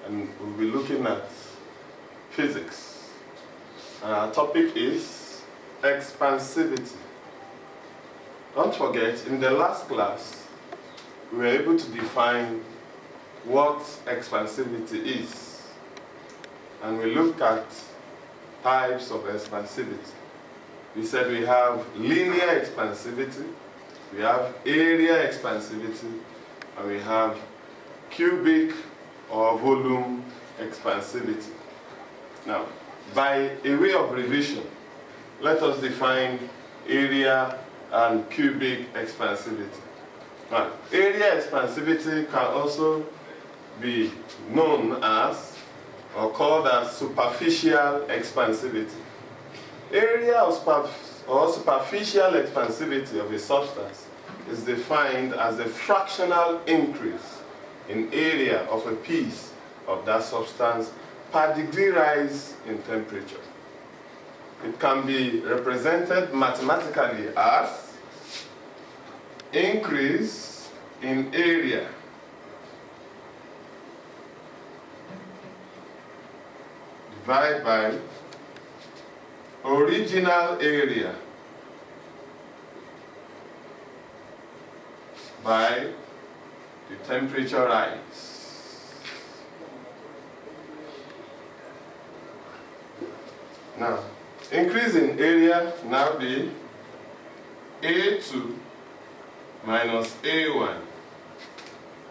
and we'll be looking at physics. Our topic is expansivity. Don't forget, in the last class, we were able to define what expansivity is, and we looked at types of expansivity. We said we have linear expansivity, we have area expansivity, and we have cubic or volume expansivity. Now, by a way of revision, let us define area and cubic expansivity. Now, area expansivity can also be known as or called as superficial expansivity. Area or superficial expansivity of a substance is defined as the fractional increase in area of a piece of that substance per degree rise in temperature. It can be represented mathematically as increase in area divided by original area by the temperature rise. Now, increase in area now be A2 minus A1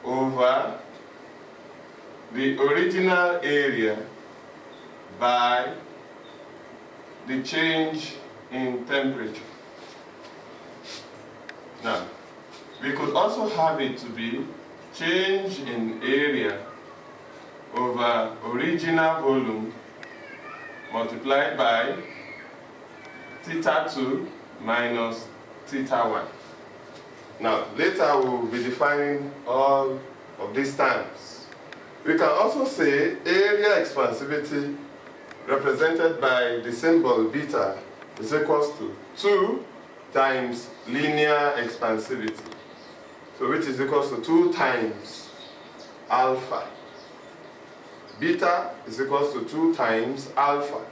over the original area by the change in temperature. Now, we could also have it to be change in area over original volume multiplied by theta 2 minus theta 1. Now, later we will be defining all of these terms. We can also say area expansivity represented by the symbol beta is equals to 2 times linear expansivity. So which is equals to 2 times alpha. Beta is equals to 2 times alpha.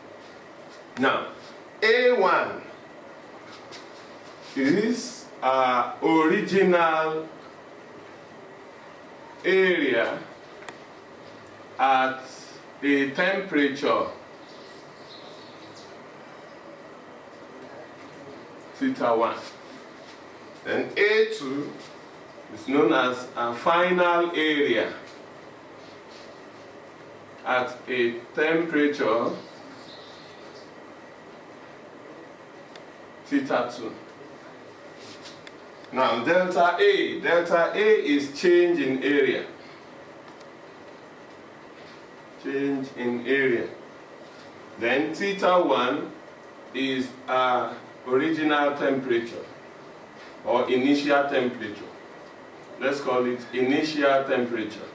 Now, A1 is our original area at a temperature theta 1. Then A2 is known as a final area at a temperature theta 2. Now, delta A. Delta A is change in area. Change in area. Then theta 1 is our original temperature or initial temperature. Let's call it initial temperature.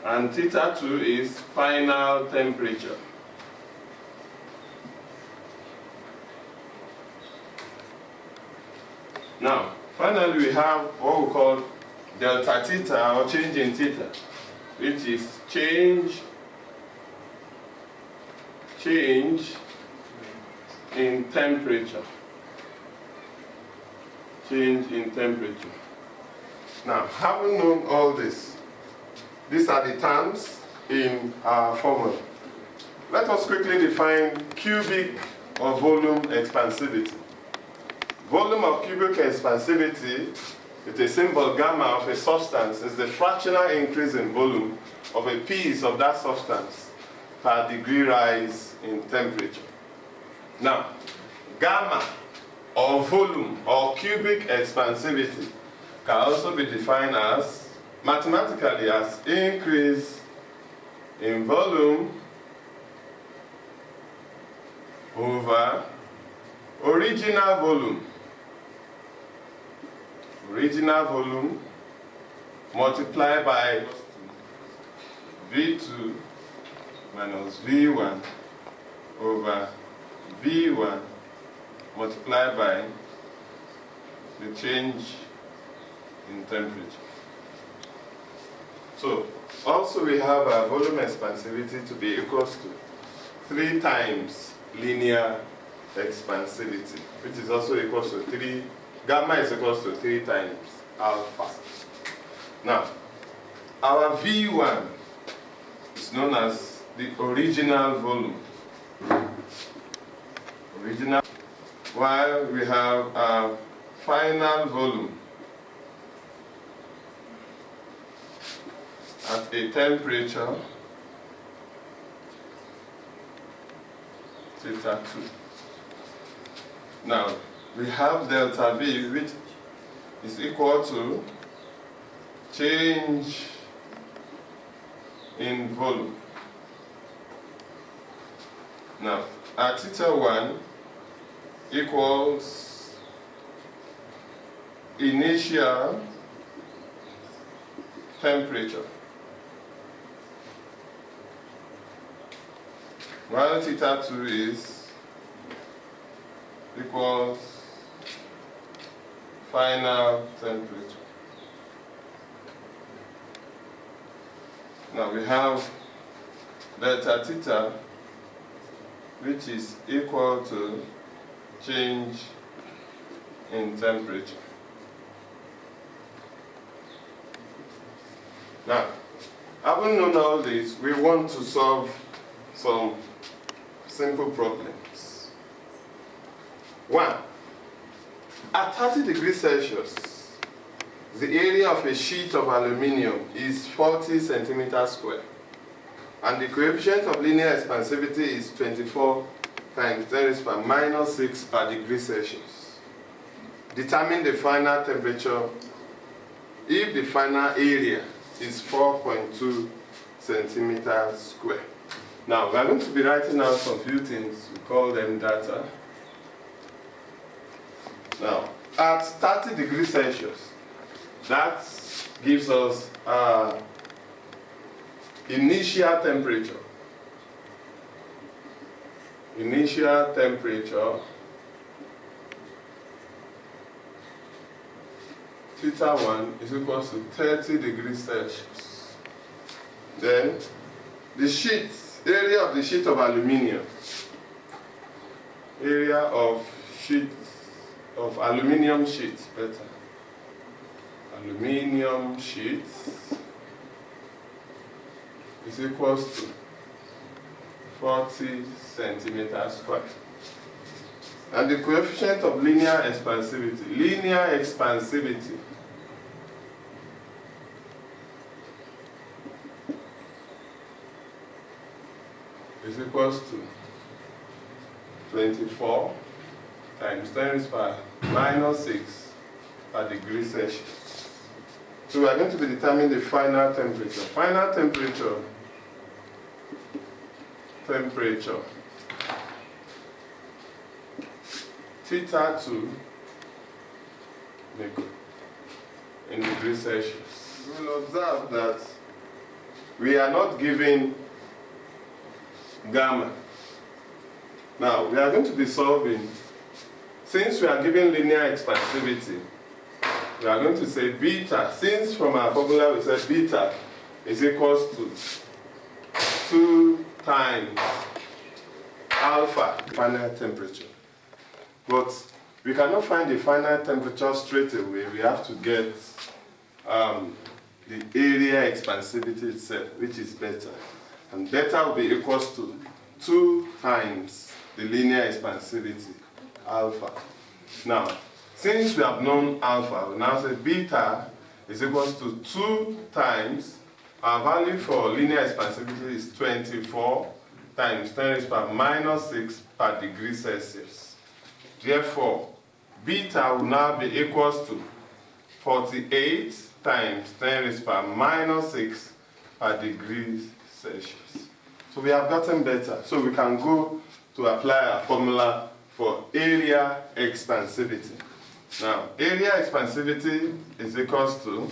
And theta 2 is final temperature. Now, finally we have what we call delta theta or change in theta, which is change in temperature. Change in temperature. Now, having known all this, these are the terms in our formula. Let us quickly define cubic or volume expansivity. Volume or cubic expansivity with a symbol gamma of a substance is the fractional increase in volume of a piece of that substance per degree rise in temperature. Now, gamma or volume or cubic expansivity can also be defined as mathematically as increase in volume over original volume. Original volume multiplied by V2 minus V1 over V1 multiplied by the change in temperature. So, also we have our volume expansivity to be equals to 3 times linear expansivity, which is also equals to 3, gamma is equals to 3 times alpha. Now, our V1 is known as the original volume. While we have our final volume at a temperature theta 2. Now, we have delta V, which is equal to change in volume. Now, at theta 1 equals initial temperature, while theta 2 is equals final temperature. Now we have delta theta, which is equal to change in temperature. Now, having known all this, we want to solve some simple problems. 1. At 30 degrees Celsius, the area of a sheet of aluminium is 40 centimeters square, and the coefficient of linear expansivity is 24 times 10 raised by minus 6 per degree Celsius. Determine the final temperature if the final area is 4.2 centimeters square. Now, we are going to be writing out some few things. We call them data. Now, at 30 degrees Celsius, that gives us initial temperature. Initial temperature theta 1 is equal to 30 degrees Celsius. Then the sheet, area of the sheet of aluminium, area of sheet of aluminium sheet, better. Aluminium sheet is equals to 40 centimeters square. And the coefficient of linear expansivity is equals to 24 times 10 raised by minus 6 per degree Celsius. So we are going to be determining the final temperature. Final temperature theta 2 in degrees Celsius. You will observe that we are not given gamma. Now we are going to be solving, since we are given linear expansivity, we are going to say beta. Since from our formula we said beta is equals to 2 times alpha, final temperature. But we cannot find the final temperature straight away. We have to get the area expansivity itself, which is beta. And beta will be equals to 2 times the linear expansivity, alpha. Now, since we have known alpha, we now say beta is equals to 2 times, our value for linear expansivity is 24 times 10 raised by minus 6 per degree Celsius. Therefore, beta will now be equals to 48 times 10 raised by minus 6 per degree Celsius. So we have gotten better. So we can go to apply our formula for area expansivity. Now, area expansivity is equals to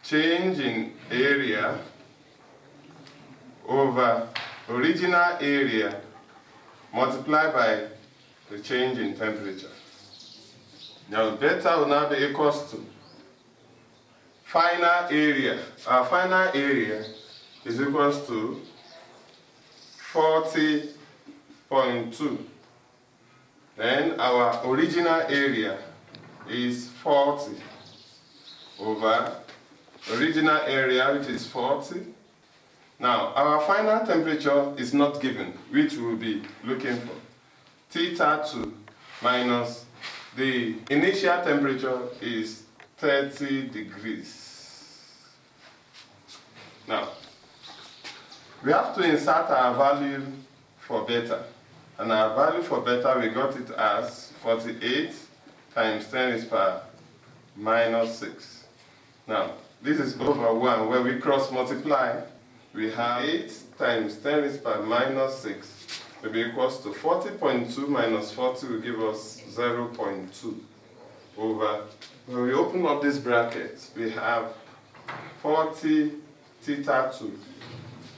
change in area over original area multiplied by the change in temperature. Now beta will now be equals to final area. Our final area is equals to 40.2. Then our original area is 40 over original area, which is 40. Now, our final temperature is not given, which we'll be looking for. Theta 2 minus the initial temperature is 30 degrees. Now, we have to insert our value for beta. And our value for beta, we got it as 48 times 10 raised per minus 6. Now, this is over 1. Where we cross multiply, we have 8 times 10 raised per minus 6 will be equals to 40.2 minus 40 will give us 0.2 over. When we open up this bracket, we have 40 theta 2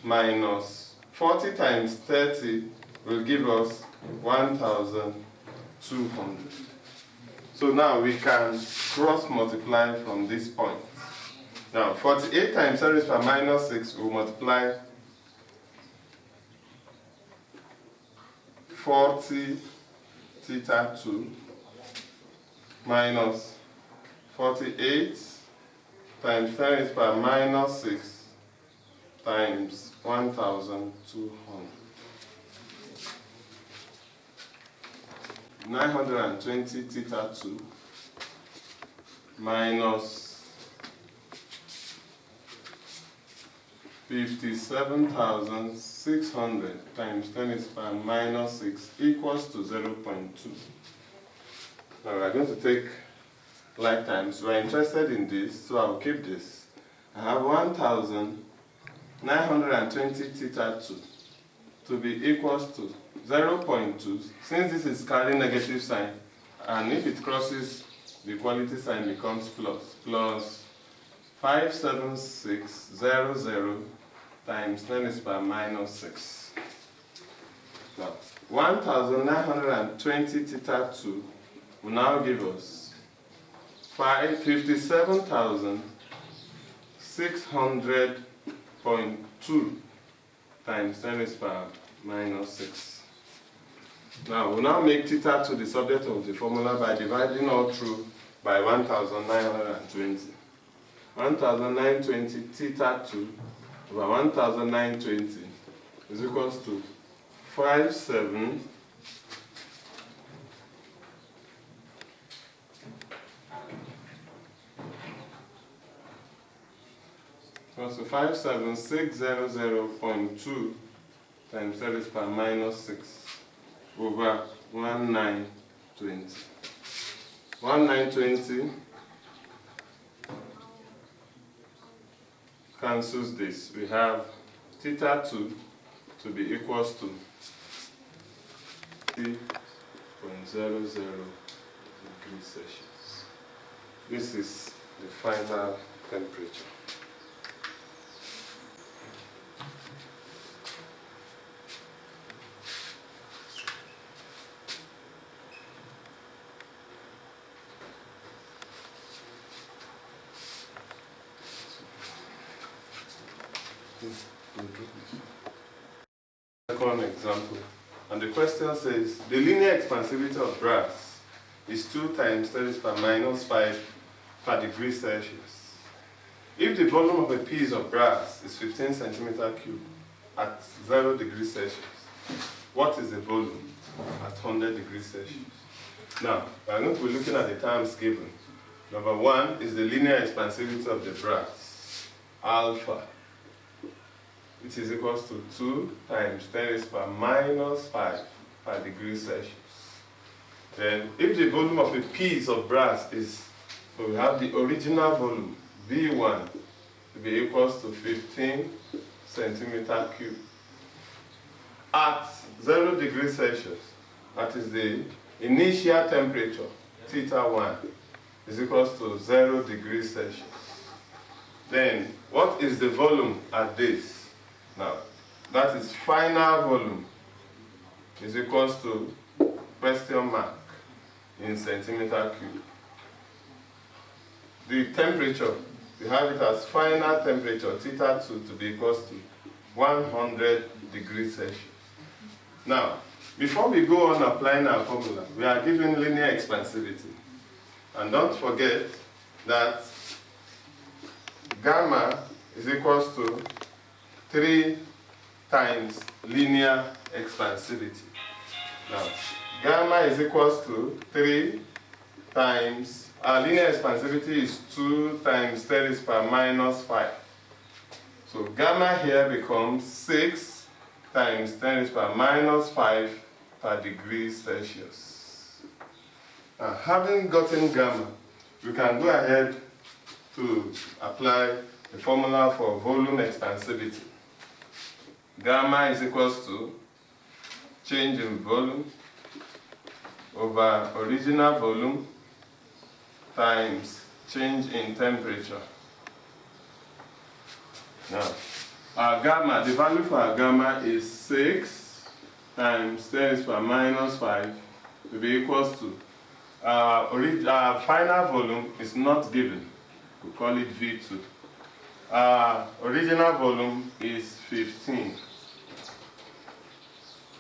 minus 40 times 30 will give us 1,200. So now we can cross multiply from this point. Now 48 times 10 raised per minus 6 will multiply 40 theta 2 minus 48 times 10 raised per minus 6 times 1,200. 920 theta 2 minus 57,600 times 10 raised by minus 6 equals to 0.2. Now we are going to take like times. We are interested in this, so I will keep this. I have 1,920 theta 2 to be equals to 0.2. Since this is carrying negative sign, and if it crosses the equality sign becomes plus 57600 times 10 raised by minus 6. Now, 1,920 theta 2 will now give us 57,600.2 times 10 raised by minus 6. Now, we'll now make theta to the subject of the formula by dividing all through by 1,920. 1,920 theta 2 over 1,920 is equals to 57 equals to 57600.2 times 10 raised by minus 6 over 1920. 1920 cancels this. We have theta 2 to be equals to 3.00 degrees Celsius. This is the final temperature. Second example, and the question says the linear expansivity of brass is 2 times 10 raised by minus 5 per degree Celsius. If the volume of a piece of brass is 15 centimeter cube at 0 degrees Celsius, what is the volume at 100 degrees Celsius? Now, we are going to be looking at the terms given. Number 1 is the linear expansivity of the brass, alpha, which is equals to 2 times 10 raised by minus 5 per degree Celsius. Then, if the volume of a piece of brass is, so we have the original volume, V1, to be equals to 15 centimeter cube. At 0 degrees Celsius, that is the initial temperature, theta 1, is equals to 0 degrees Celsius. Then, what is the volume at this? Now, that is final volume is equals to question mark in centimeter cube. the temperature, we have it as final temperature, theta 2, to be equals to 100 degrees Celsius. Now, before we go on applying our formula, we are given linear expansivity. And don't forget that gamma is equals to 3 times linear expansivity. Now, gamma is equals to 3 times, our linear expansivity is 2 times 10 raised to the power minus 5. So gamma here becomes 6 times 10 raised to the power minus 5 per degree Celsius. Now, having gotten gamma, we can go ahead to apply the formula for volume expansivity. Gamma is equals to change in volume over original volume times change in temperature. Now, our gamma, the value for our gamma is 6 times 10 raised to the power minus 5 to be equals to our final volume is not given. We call it V2. Our original volume is 15.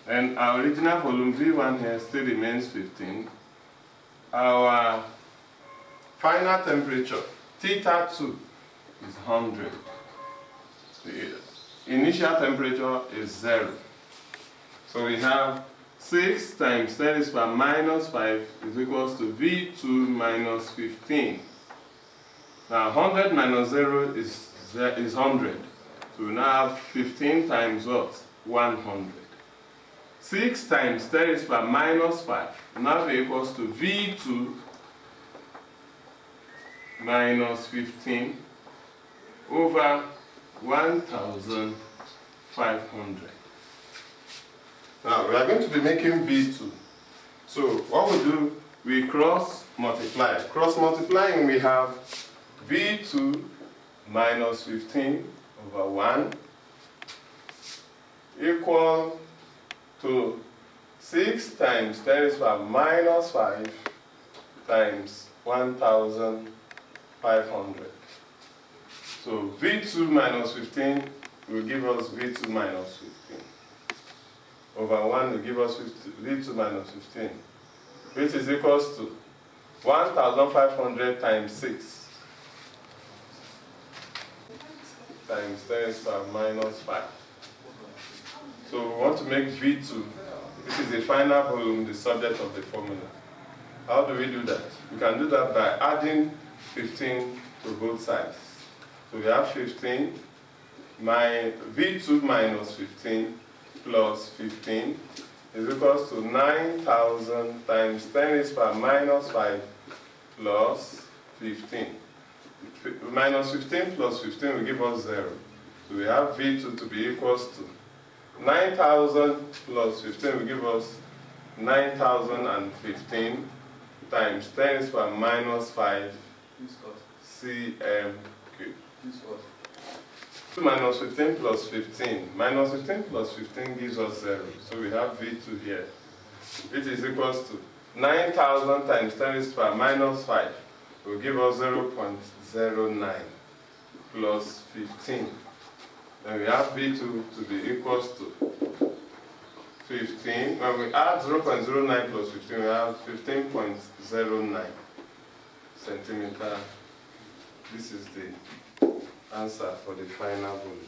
And our original volume V1 here still remains 15. Our final temperature, theta 2, is 100. The initial temperature is 0. So we have 6 times 10 raised to the power minus 5 is equals to V2 minus 15. Now 100 minus 0 is 100. So we now have 15 times what? 100. 6 times 10 raised to the power minus 5 now be equals to V2 minus 15 over 1,500. Now we are going to be making V2. So what we do, we cross multiply. Cross multiplying, we have V2 minus 15 over 1 equal to 6 times 10 raised to the power minus 5 times 1,500. So V2 minus 15 will give us V2 minus 15. Over 1 will give us V2 minus 15, which is equals to 1,500 times 6 times 10 raised to the power minus 5. So we want to make V2, which is the final volume, the subject of the formula. How do we do that? We can do that by adding 15 to both sides. So we have 15, my V2 minus 15 plus 15 is equals to 9,000 times 10 raised to the power minus 5 plus 15. Minus 15 plus 15 will give us 0. So we have V2 to be equals to 9,000 plus 15 will give us 9,015 times 10 raised to the power minus 5 cm cubed. Minus 15 plus 15. Minus 15 plus 15 gives us 0. So we have V2 here, which is equals to 9,000 times 10 raised to the power minus 5 will give us 0.09 plus 15. Then we have V2 to be equals to 15. When we add 0.09 plus 15, we have 15.09 centimeter. This is the answer for the final volume.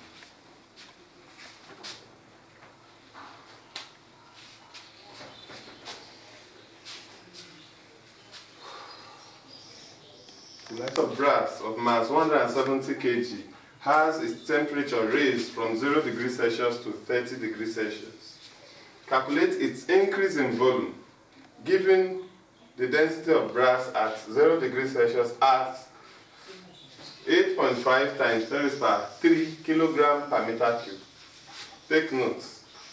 The metal brass of mass 170 kg has its temperature raised from 0 degrees Celsius to 30 degrees Celsius. Calculate its increase in volume, given the density of brass at 0 degrees Celsius at 8.5 times 10 raised to the power 3 kilogram per meter cube. Take note,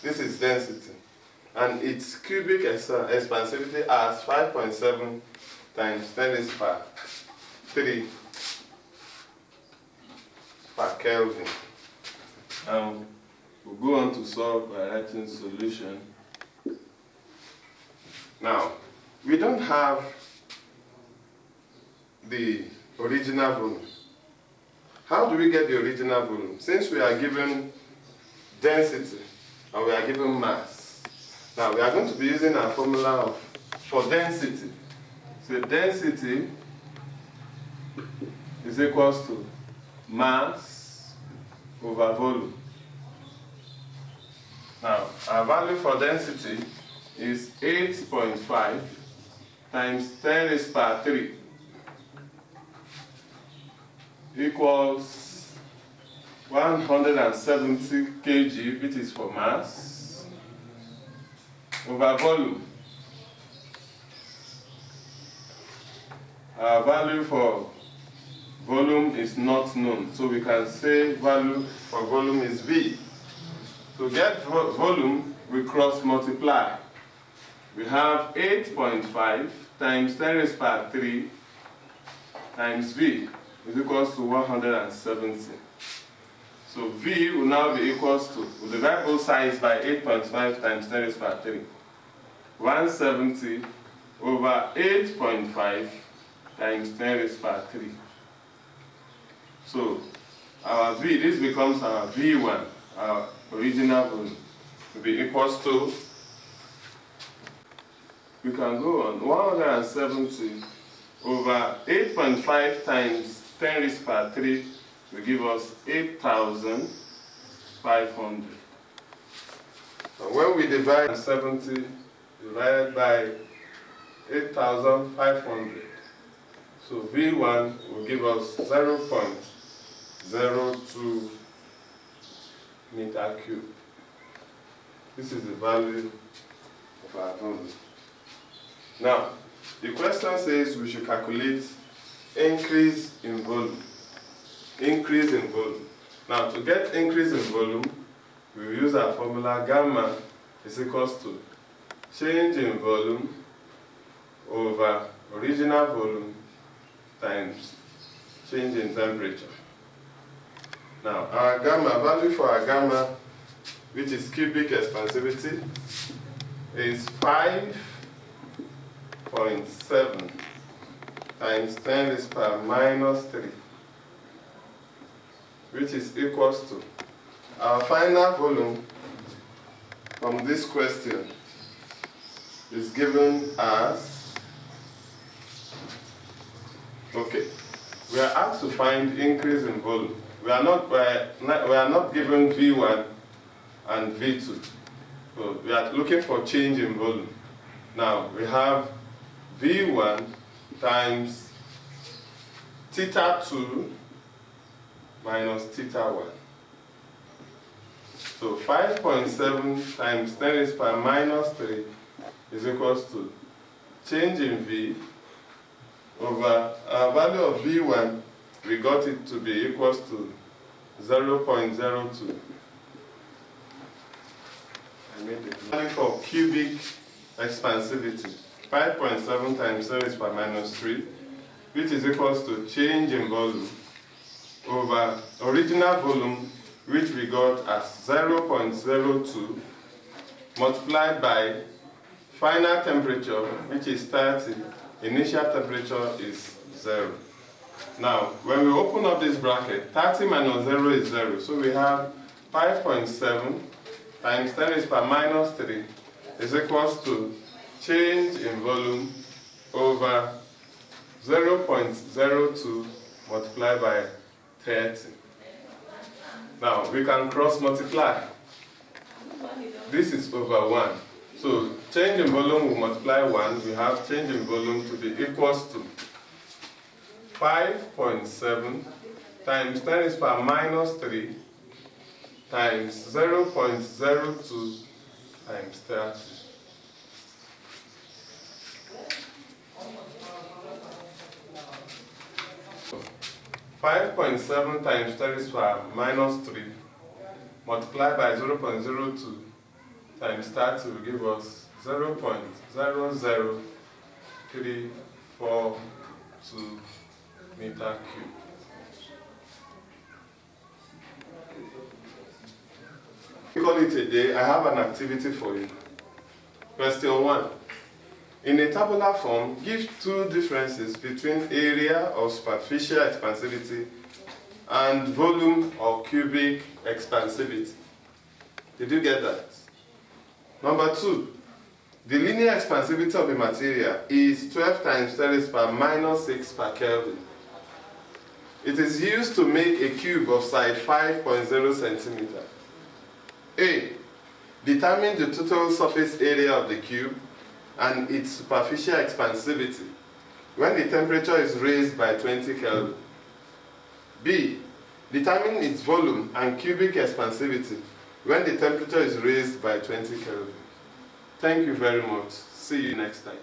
this is density, and its cubic expansivity as 5.7 times 10 raised to the power 3 per Kelvin. We'll go on to solve by writing solution. Now, we don't have the original volume. How do we get the original volume? Since we are given density and we are given mass, now we are going to be using our formula for density. So density is equals to mass over volume. Now, our value for density is 8.5 times 10 raised to 3 equals 170 kg, which is for mass, over volume. Our value for volume is not known, so we can say value for volume is V. To get volume, we cross multiply. We have 8.5 times 10 raised to 3 times V is equals to 170. So V will now be equals to, we'll divide both sides by 8.5 times 10 raised to 3. 170 over 8.5 times 10 raised to 3. So our V, this becomes our V1, our original volume, will be equals to, we can go on, 170 over 8.5 times 10 raised to 3 will give us 8,500. And when we divide 70 divided by 8,500, so V1 will give us 0.02 meter cube. This is the value of our volume. Now, the question says we should calculate increase in volume. Increase in volume. Now, to get increase in volume, we will use our formula gamma is equals to change in volume over original volume times change in temperature. Now, our gamma, value for our gamma, which is cubic expansivity, is 5.7 times 10 raised to minus 3, which is equals to our final volume from this question is given as, okay, we are asked to find increase in volume. We are not given V1 and V2. So we are looking for change in volume. Now we have V1 times theta 2 minus theta 1. So 5.7 times 10 raised to minus 3 is equals to change in V over our value of V1, we got it to be equals to 0.02. Value for cubic expansivity, 5.7 times 10 raised to minus 3, which is equals to change in volume over original volume, which we got as 0.02, multiplied by final temperature, which is 30, initial temperature is 0. Now, when we open up this bracket, 30 minus 0 is 0, so we have 5.7 times 10 raised to minus 3 is equals to change in volume over 0.02 multiplied by 30. Now, we can cross multiply. This is over 1. So, change in volume will multiply 1. We have change in volume to be equals to 5.7 times 10 raised to minus 3 times 0.02 times 30. So 5.7 times 10 raised to minus 3 multiplied by 0.02 times 30 will give us 0.00342 meter cube. We call it a day. I have an activity for you. Question 1. In a tabular form, give two differences between area or superficial expansivity and volume or cubic expansivity. Did you get that? Number 2, the linear expansivity of a material is 12 times 10 raised per minus 6 per Kelvin. It is used to make a cube of side 5.0 centimeter. A. Determine the total surface area of the cube and its superficial expansivity when the temperature is raised by 20 Kelvin. B. Determine its volume and cubic expansivity when the temperature is raised by 20 Kelvin. Thank you very much. See you next time.